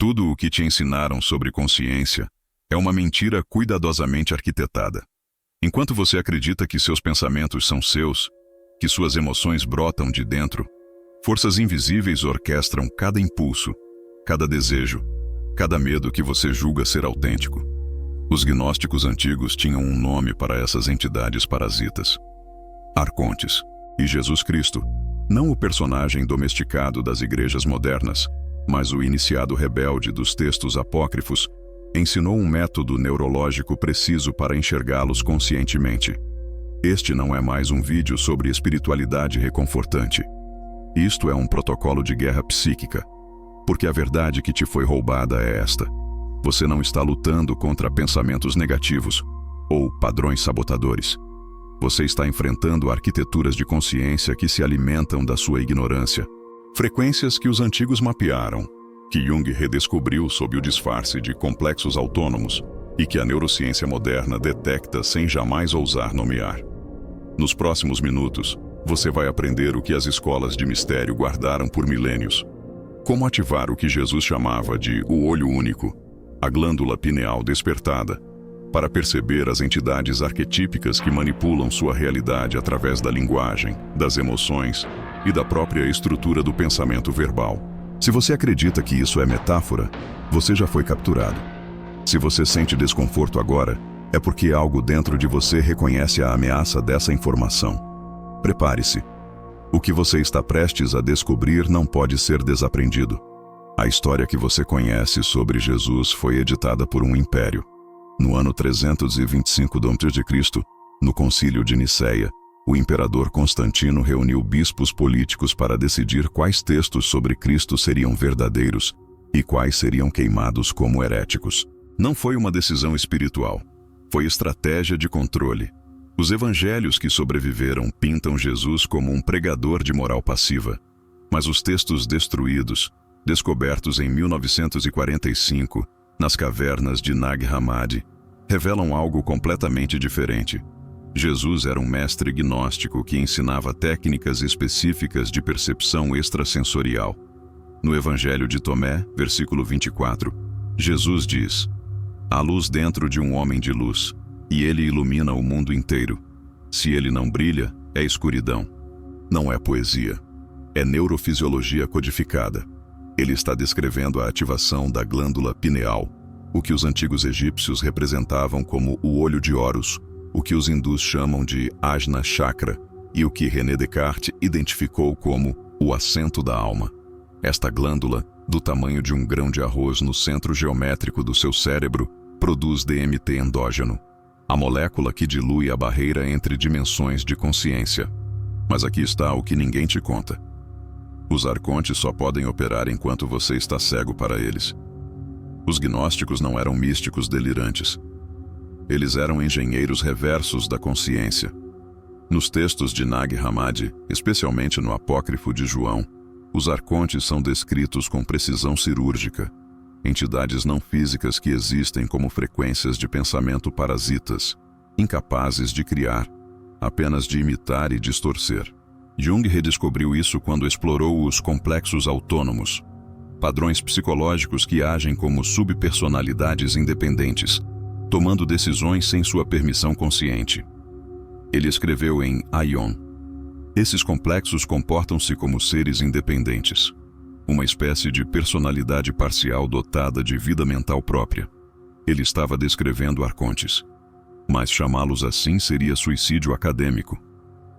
Tudo o que te ensinaram sobre consciência é uma mentira cuidadosamente arquitetada. Enquanto você acredita que seus pensamentos são seus, que suas emoções brotam de dentro, forças invisíveis orquestram cada impulso, cada desejo, cada medo que você julga ser autêntico. Os gnósticos antigos tinham um nome para essas entidades parasitas: arcontes. E Jesus Cristo, não o personagem domesticado das igrejas modernas, mas o iniciado rebelde dos textos apócrifos, ensinou um método neurológico preciso para enxergá-los conscientemente. Este não é mais um vídeo sobre espiritualidade reconfortante. Isto é um protocolo de guerra psíquica, porque a verdade que te foi roubada é esta: você não está lutando contra pensamentos negativos ou padrões sabotadores. Você está enfrentando arquiteturas de consciência que se alimentam da sua ignorância. Frequências que os antigos mapearam, que Jung redescobriu sob o disfarce de complexos autônomos e que a neurociência moderna detecta sem jamais ousar nomear. Nos próximos minutos, você vai aprender o que as escolas de mistério guardaram por milênios. Como ativar o que Jesus chamava de o olho único, a glândula pineal despertada, para perceber as entidades arquetípicas que manipulam sua realidade através da linguagem, das emoções e da própria estrutura do pensamento verbal. Se você acredita que isso é metáfora, você já foi capturado. Se você sente desconforto agora, é porque algo dentro de você reconhece a ameaça dessa informação. Prepare-se. O que você está prestes a descobrir não pode ser desaprendido. A história que você conhece sobre Jesus foi editada por um império. No ano 325 d.C., no Concílio de Nicéia, o imperador Constantino reuniu bispos políticos para decidir quais textos sobre Cristo seriam verdadeiros e quais seriam queimados como heréticos. Não foi uma decisão espiritual, foi estratégia de controle. Os evangelhos que sobreviveram pintam Jesus como um pregador de moral passiva, mas os textos destruídos, descobertos em 1945, nas cavernas de Nag Hammadi, revelam algo completamente diferente. Jesus era um mestre gnóstico que ensinava técnicas específicas de percepção extrasensorial. No Evangelho de Tomé, versículo 24, Jesus diz: "Há luz dentro de um homem de luz, e ele ilumina o mundo inteiro. Se ele não brilha, é escuridão." Não é poesia, é neurofisiologia codificada. Ele está descrevendo a ativação da glândula pineal, o que os antigos egípcios representavam como o olho de Horus, o que os hindus chamam de Ajna Chakra e o que René Descartes identificou como o assento da alma. Esta glândula, do tamanho de um grão de arroz no centro geométrico do seu cérebro, produz DMT endógeno, a molécula que dilui a barreira entre dimensões de consciência. Mas aqui está o que ninguém te conta. Os arcontes só podem operar enquanto você está cego para eles. Os gnósticos não eram místicos delirantes. Eles eram engenheiros reversos da consciência. Nos textos de Nag Hammadi, especialmente no apócrifo de João, os arcontes são descritos com precisão cirúrgica, entidades não físicas que existem como frequências de pensamento parasitas, incapazes de criar, apenas de imitar e distorcer. Jung redescobriu isso quando explorou os complexos autônomos, padrões psicológicos que agem como subpersonalidades independentes, tomando decisões sem sua permissão consciente. Ele escreveu em Aion: "Esses complexos comportam-se como seres independentes, uma espécie de personalidade parcial dotada de vida mental própria." Ele estava descrevendo arcontes, mas chamá-los assim seria suicídio acadêmico.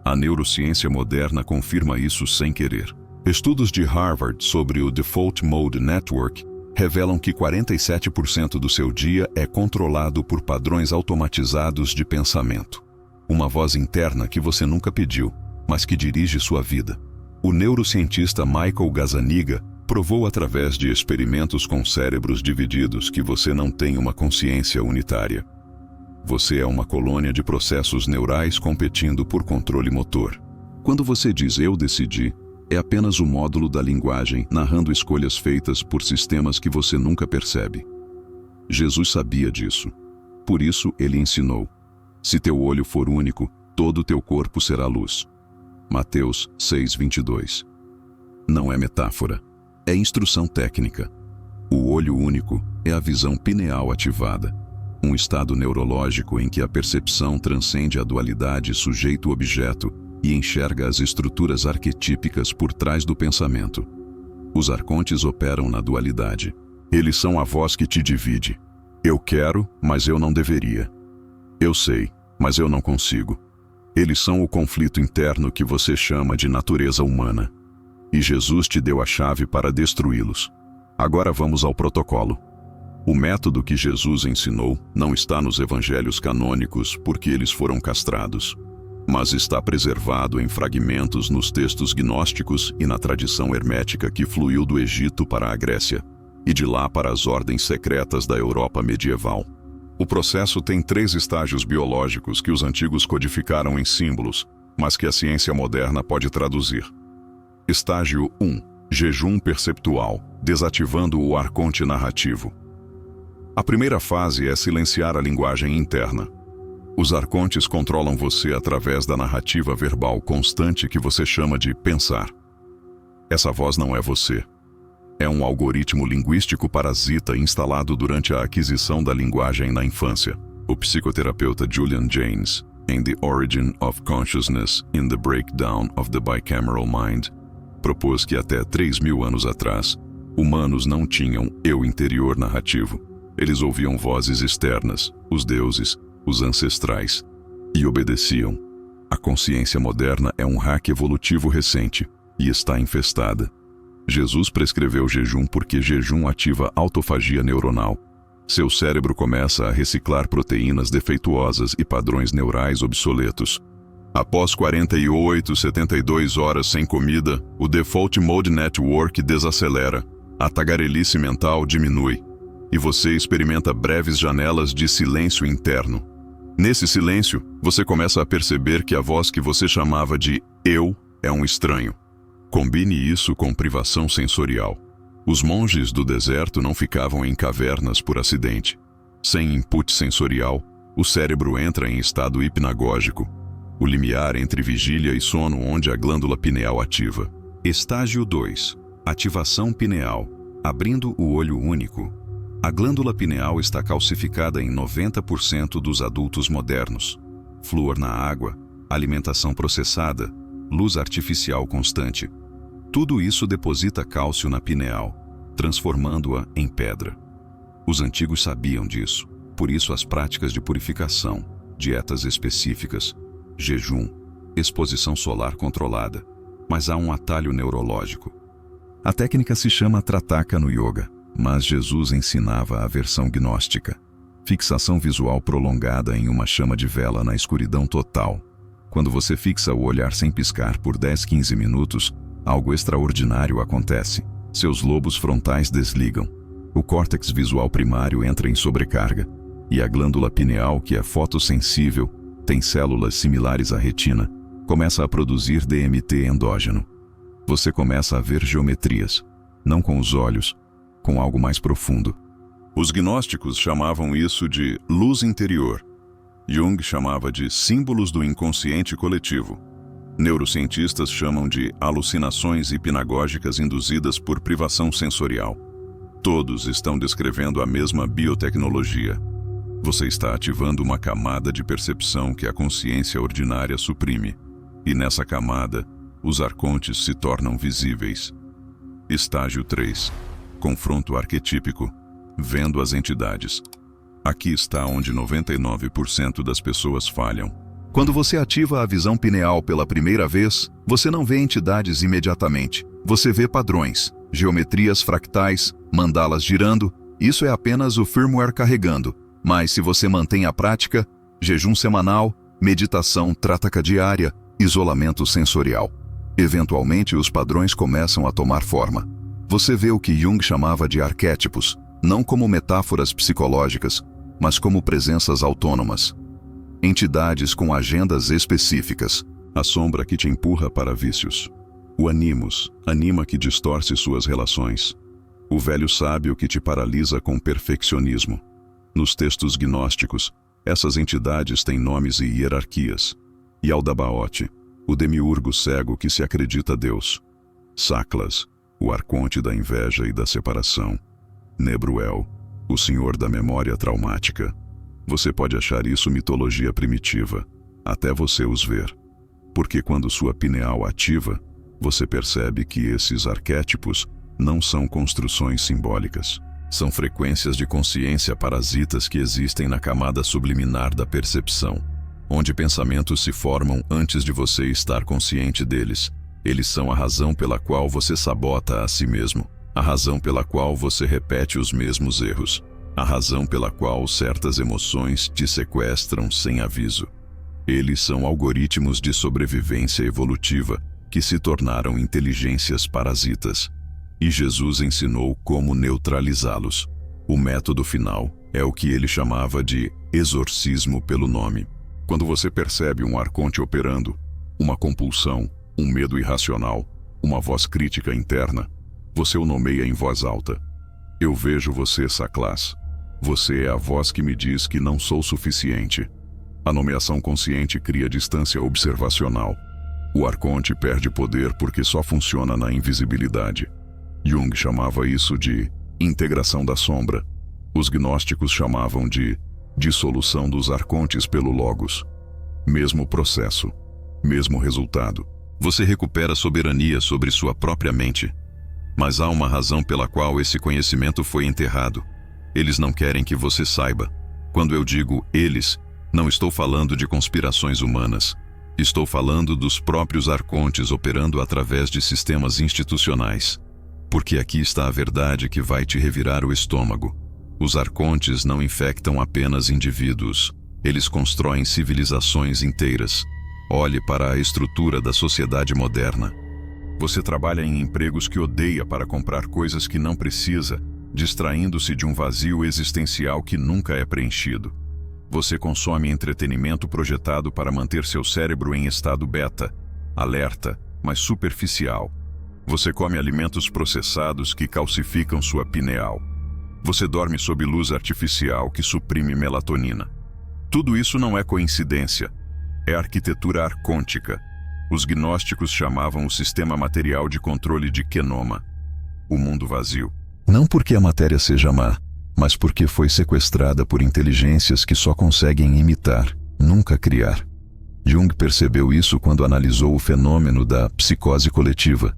A neurociência moderna confirma isso sem querer. Estudos de Harvard sobre o Default Mode Network revelam que 47% do seu dia é controlado por padrões automatizados de pensamento. Uma voz interna que você nunca pediu, mas que dirige sua vida. O neurocientista Michael Gazzaniga provou através de experimentos com cérebros divididos que você não tem uma consciência unitária. Você é uma colônia de processos neurais competindo por controle motor. Quando você diz "eu decidi", é apenas o módulo da linguagem narrando escolhas feitas por sistemas que você nunca percebe. Jesus sabia disso. Por isso, ele ensinou: "Se teu olho for único, todo teu corpo será luz." Mateus 6:22. Não é metáfora, é instrução técnica. O olho único é a visão pineal ativada, um estado neurológico em que a percepção transcende a dualidade sujeito-objeto e enxerga as estruturas arquetípicas por trás do pensamento. Os arcontes operam na dualidade. Eles são a voz que te divide. Eu quero, mas eu não deveria. Eu sei, mas eu não consigo. Eles são o conflito interno que você chama de natureza humana. E Jesus te deu a chave para destruí-los. Agora vamos ao protocolo. O método que Jesus ensinou não está nos evangelhos canônicos porque eles foram castrados, mas está preservado em fragmentos nos textos gnósticos e na tradição hermética que fluiu do Egito para a Grécia, e de lá para as ordens secretas da Europa medieval. O processo tem 3 estágios biológicos que os antigos codificaram em símbolos, mas que a ciência moderna pode traduzir. Estágio 1. Jejum perceptual, desativando o arconte narrativo. A primeira fase é silenciar a linguagem interna. Os arcontes controlam você através da narrativa verbal constante que você chama de pensar. Essa voz não é você. É um algoritmo linguístico parasita instalado durante a aquisição da linguagem na infância. O psicoterapeuta Julian Jaynes, em The Origin of Consciousness in the Breakdown of the Bicameral Mind, propôs que até 3.000 anos atrás, humanos não tinham eu interior narrativo. Eles ouviam vozes externas, os deuses, os ancestrais, e obedeciam. A consciência moderna é um hack evolutivo recente e está infestada. Jesus prescreveu jejum porque jejum ativa autofagia neuronal. Seu cérebro começa a reciclar proteínas defeituosas e padrões neurais obsoletos. Após 48, 72 horas sem comida, o Default Mode Network desacelera, a tagarelice mental diminui, e você experimenta breves janelas de silêncio interno. Nesse silêncio, você começa a perceber que a voz que você chamava de eu é um estranho. Combine isso com privação sensorial. Os monges do deserto não ficavam em cavernas por acidente. Sem input sensorial, o cérebro entra em estado hipnagógico, o limiar entre vigília e sono onde a glândula pineal ativa. Estágio 2. Ativação pineal, abrindo o olho único. A glândula pineal está calcificada em 90% dos adultos modernos. Flúor na água, alimentação processada, luz artificial constante. Tudo isso deposita cálcio na pineal, transformando-a em pedra. Os antigos sabiam disso, por isso as práticas de purificação, dietas específicas, jejum, exposição solar controlada. Mas há um atalho neurológico. A técnica se chama Trataka no yoga, mas Jesus ensinava a versão gnóstica. Fixação visual prolongada em uma chama de vela na escuridão total. Quando você fixa o olhar sem piscar por 10, 15 minutos, algo extraordinário acontece. Seus lobos frontais desligam. O córtex visual primário entra em sobrecarga. E a glândula pineal, que é fotossensível, tem células similares à retina, começa a produzir DMT endógeno. Você começa a ver geometrias, não com os olhos, com algo mais profundo. Os gnósticos chamavam isso de luz interior. Jung chamava de símbolos do inconsciente coletivo. Neurocientistas chamam de alucinações hipnagógicas induzidas por privação sensorial. Todos estão descrevendo a mesma biotecnologia. Você está ativando uma camada de percepção que a consciência ordinária suprime. E nessa camada, os arcontes se tornam visíveis. Estágio 3. Confronto arquetípico. Vendo as entidades. Aqui está onde 99% das pessoas falham. Quando você ativa a visão pineal pela primeira vez, você não vê entidades imediatamente. Você vê padrões, geometrias fractais, mandalas girando. Isso é apenas o firmware carregando. Mas se você mantém a prática, jejum semanal, meditação trataka diária, isolamento sensorial, eventualmente os padrões começam a tomar forma. Você vê o que Jung chamava de arquétipos, não como metáforas psicológicas, mas como presenças autônomas. Entidades com agendas específicas. A sombra que te empurra para vícios. O animus, anima que distorce suas relações. O velho sábio que te paralisa com perfeccionismo. Nos textos gnósticos, essas entidades têm nomes e hierarquias. Yaldabaoth, o demiurgo cego que se acredita Deus. Saklas, o arconte da inveja e da separação. Nebruel, o senhor da memória traumática. Você pode achar isso mitologia primitiva, até você os ver. Porque quando sua pineal ativa, você percebe que esses arquétipos não são construções simbólicas. São frequências de consciência parasitas que existem na camada subliminar da percepção, onde pensamentos se formam antes de você estar consciente deles. Eles são a razão pela qual você sabota a si mesmo, a razão pela qual você repete os mesmos erros, a razão pela qual certas emoções te sequestram sem aviso. Eles são algoritmos de sobrevivência evolutiva que se tornaram inteligências parasitas. E Jesus ensinou como neutralizá-los. O método final é o que ele chamava de exorcismo pelo nome. Quando você percebe um arconte operando, uma compulsão, um medo irracional, uma voz crítica interna, você o nomeia em voz alta. Eu vejo você, Saclás. Você é a voz que me diz que não sou suficiente. A nomeação consciente cria distância observacional. O arconte perde poder porque só funciona na invisibilidade. Jung chamava isso de integração da sombra. Os gnósticos chamavam de dissolução dos arcontes pelo logos. Mesmo processo, mesmo resultado. Você recupera soberania sobre sua própria mente. Mas há uma razão pela qual esse conhecimento foi enterrado. Eles não querem que você saiba. Quando eu digo eles, não estou falando de conspirações humanas. Estou falando dos próprios arcontes operando através de sistemas institucionais. Porque aqui está a verdade que vai te revirar o estômago. Os arcontes não infectam apenas indivíduos. Eles constroem civilizações inteiras. Olhe para a estrutura da sociedade moderna. Você trabalha em empregos que odeia para comprar coisas que não precisa, distraindo-se de um vazio existencial que nunca é preenchido. Você consome entretenimento projetado para manter seu cérebro em estado beta, alerta, mas superficial. Você come alimentos processados que calcificam sua pineal. Você dorme sob luz artificial que suprime melatonina. Tudo isso não é coincidência. É arquitetura arcôntica. Os gnósticos chamavam o sistema material de controle de Kenoma, o mundo vazio. Não porque a matéria seja má, mas porque foi sequestrada por inteligências que só conseguem imitar, nunca criar. Jung percebeu isso quando analisou o fenômeno da psicose coletiva.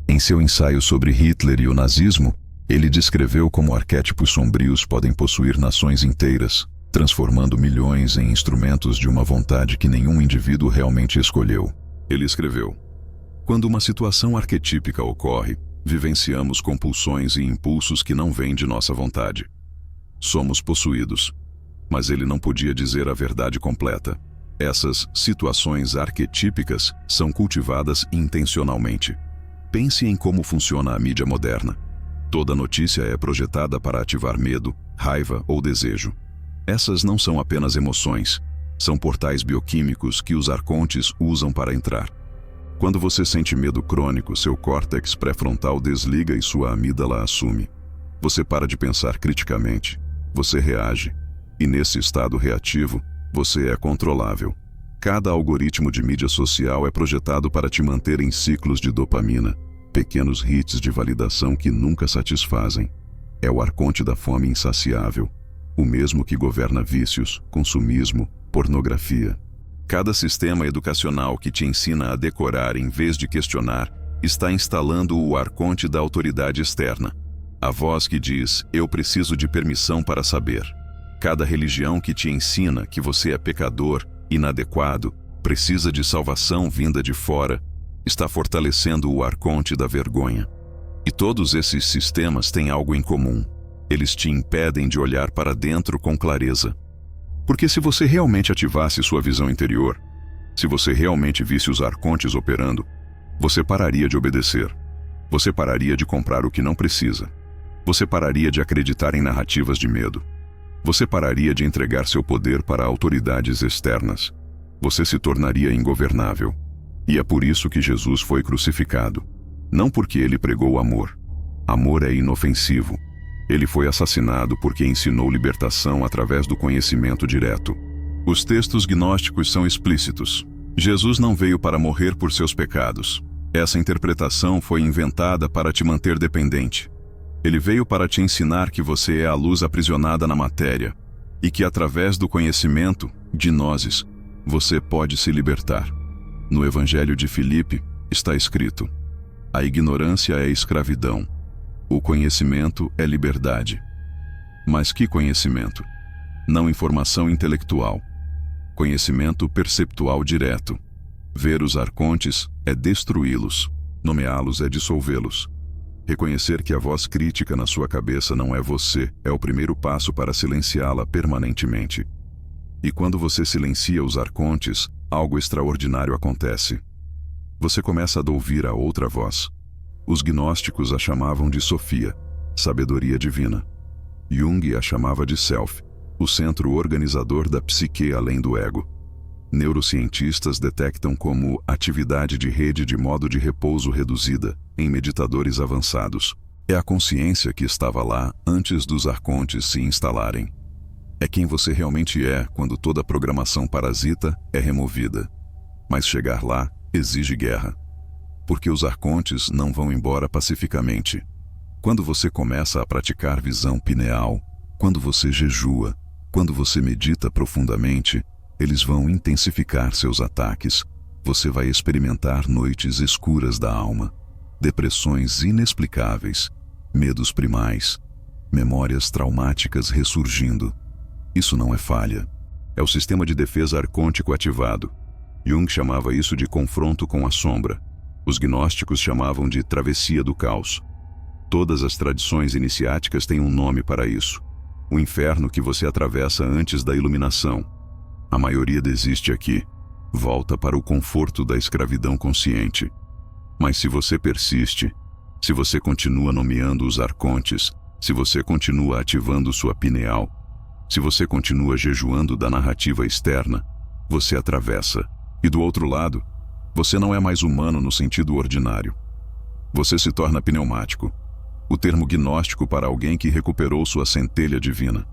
Em seu ensaio sobre Hitler e o nazismo, ele descreveu como arquétipos sombrios podem possuir nações inteiras, transformando milhões em instrumentos de uma vontade que nenhum indivíduo realmente escolheu. Ele escreveu: quando uma situação arquetípica ocorre, vivenciamos compulsões e impulsos que não vêm de nossa vontade. Somos possuídos. Mas ele não podia dizer a verdade completa. Essas situações arquetípicas são cultivadas intencionalmente. Pense em como funciona a mídia moderna. Toda notícia é projetada para ativar medo, raiva ou desejo. Essas não são apenas emoções, são portais bioquímicos que os arcontes usam para entrar. Quando você sente medo crônico, seu córtex pré-frontal desliga e sua amígdala assume. Você para de pensar criticamente, você reage. E nesse estado reativo, você é controlável. Cada algoritmo de mídia social é projetado para te manter em ciclos de dopamina, pequenos hits de validação que nunca satisfazem. É o arconte da fome insaciável, o mesmo que governa vícios, consumismo, pornografia. Cada sistema educacional que te ensina a decorar em vez de questionar está instalando o arconte da autoridade externa. A voz que diz, eu preciso de permissão para saber. Cada religião que te ensina que você é pecador, inadequado, precisa de salvação vinda de fora, está fortalecendo o arconte da vergonha. E todos esses sistemas têm algo em comum. Eles te impedem de olhar para dentro com clareza. Porque se você realmente ativasse sua visão interior, se você realmente visse os arcontes operando, você pararia de obedecer. Você pararia de comprar o que não precisa. Você pararia de acreditar em narrativas de medo. Você pararia de entregar seu poder para autoridades externas. Você se tornaria ingovernável. E é por isso que Jesus foi crucificado. Não porque ele pregou amor. Amor é inofensivo. Ele foi assassinado porque ensinou libertação através do conhecimento direto. Os textos gnósticos são explícitos. Jesus não veio para morrer por seus pecados. Essa interpretação foi inventada para te manter dependente. Ele veio para te ensinar que você é a luz aprisionada na matéria e que através do conhecimento, gnoses, você pode se libertar. No Evangelho de Filipe está escrito: a ignorância é escravidão, o conhecimento é liberdade. Mas que conhecimento? Não informação intelectual. Conhecimento perceptual direto. Ver os arcontes é destruí-los. Nomeá-los é dissolvê-los. Reconhecer que a voz crítica na sua cabeça não é você é o primeiro passo para silenciá-la permanentemente. E quando você silencia os arcontes, algo extraordinário acontece. Você começa a ouvir a outra voz. Os gnósticos a chamavam de Sofia, sabedoria divina. Jung a chamava de Self, o centro organizador da psique além do ego. Neurocientistas detectam como atividade de rede de modo de repouso reduzida em meditadores avançados. É a consciência que estava lá antes dos arcontes se instalarem. É quem você realmente é quando toda a programação parasita é removida. Mas chegar lá exige guerra. Porque os arcontes não vão embora pacificamente. Quando você começa a praticar visão pineal, quando você jejua, quando você medita profundamente, eles vão intensificar seus ataques. Você vai experimentar noites escuras da alma, depressões inexplicáveis, medos primais, memórias traumáticas ressurgindo. Isso não é falha. É o sistema de defesa arcôntico ativado. Jung chamava isso de confronto com a sombra. Os gnósticos chamavam de travessia do caos. Todas as tradições iniciáticas têm um nome para isso. O inferno que você atravessa antes da iluminação. A maioria desiste aqui. Volta para o conforto da escravidão consciente. Mas se você persiste, se você continua nomeando os arcontes, se você continua ativando sua pineal, se você continua jejuando da narrativa externa, você atravessa. E do outro lado, você não é mais humano no sentido ordinário. Você se torna pneumático, o termo gnóstico para alguém que recuperou sua centelha divina.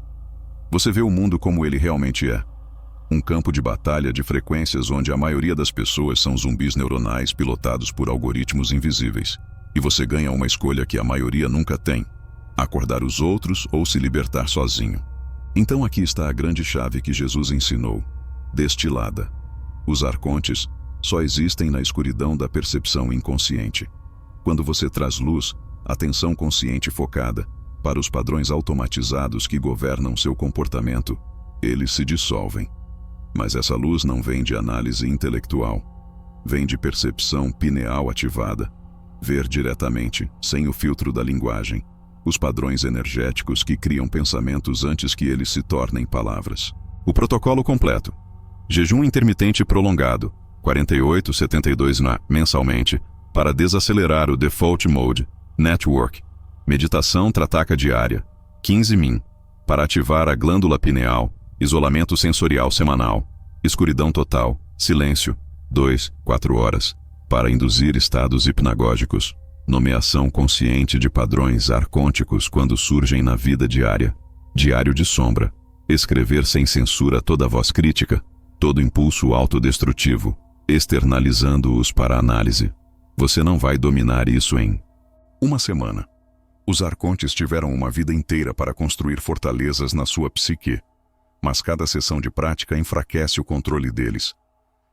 Você vê o mundo como ele realmente é. Um campo de batalha de frequências onde a maioria das pessoas são zumbis neuronais pilotados por algoritmos invisíveis. E você ganha uma escolha que a maioria nunca tem: acordar os outros ou se libertar sozinho. Então aqui está a grande chave que Jesus ensinou, destilada. Os arcontes só existem na escuridão da percepção inconsciente. Quando você traz luz, atenção consciente focada, para os padrões automatizados que governam seu comportamento, eles se dissolvem. Mas essa luz não vem de análise intelectual. Vem de percepção pineal ativada. Ver diretamente, sem o filtro da linguagem, os padrões energéticos que criam pensamentos antes que eles se tornem palavras. O protocolo completo. Jejum intermitente prolongado, 48-72 mensalmente, para desacelerar o Default Mode, Network. Meditação Trataka diária, 15 min, para ativar a glândula pineal, isolamento sensorial semanal, escuridão total, silêncio, 2-4 horas, para induzir estados hipnagógicos, nomeação consciente de padrões arcônticos quando surgem na vida diária, diário de sombra, escrever sem censura toda voz crítica, todo impulso autodestrutivo, externalizando-os para análise. Você não vai dominar isso em uma semana. Os arcontes tiveram uma vida inteira para construir fortalezas na sua psique, mas cada sessão de prática enfraquece o controle deles.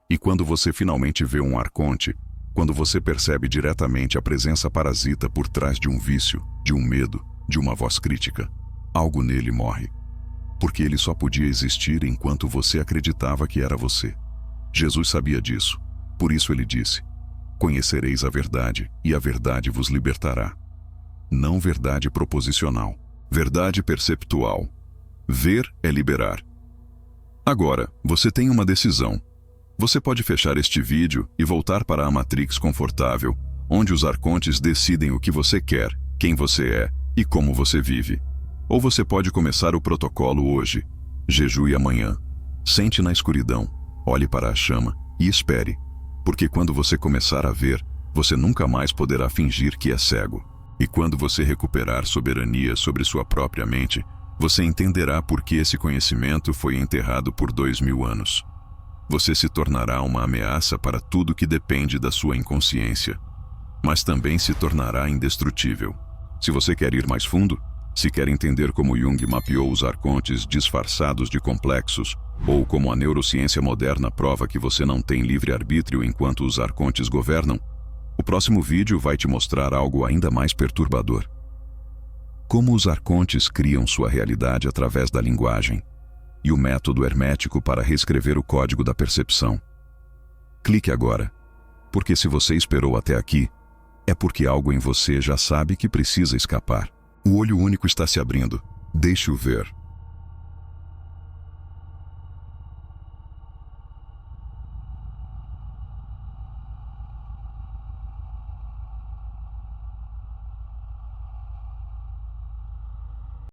E quando você finalmente vê um arconte, quando você percebe diretamente a presença parasita por trás de um vício, de um medo, de uma voz crítica, algo nele morre. Porque ele só podia existir enquanto você acreditava que era você. Jesus sabia disso. Por isso ele disse: conhecereis a verdade, e a verdade vos libertará. Não verdade proposicional, verdade perceptual. Ver é liberar. Agora, você tem uma decisão. Você pode fechar este vídeo e voltar para a Matrix confortável, onde os arcontes decidem o que você quer, quem você é e como você vive. Ou você pode começar o protocolo hoje. Jejue amanhã. Sente na escuridão, olhe para a chama e espere. Porque quando você começar a ver, você nunca mais poderá fingir que é cego. E quando você recuperar soberania sobre sua própria mente, você entenderá por que esse conhecimento foi enterrado por 2000 anos. Você se tornará uma ameaça para tudo que depende da sua inconsciência, mas também se tornará indestrutível. Se você quer ir mais fundo, se quer entender como Jung mapeou os arcontes disfarçados de complexos, ou como a neurociência moderna prova que você não tem livre-arbítrio enquanto os arcontes governam, o próximo vídeo vai te mostrar algo ainda mais perturbador. Como os arcontes criam sua realidade através da linguagem, e o método hermético para reescrever o código da percepção. Clique agora, porque se você esperou até aqui, é porque algo em você já sabe que precisa escapar. O olho único está se abrindo. Deixe-o ver.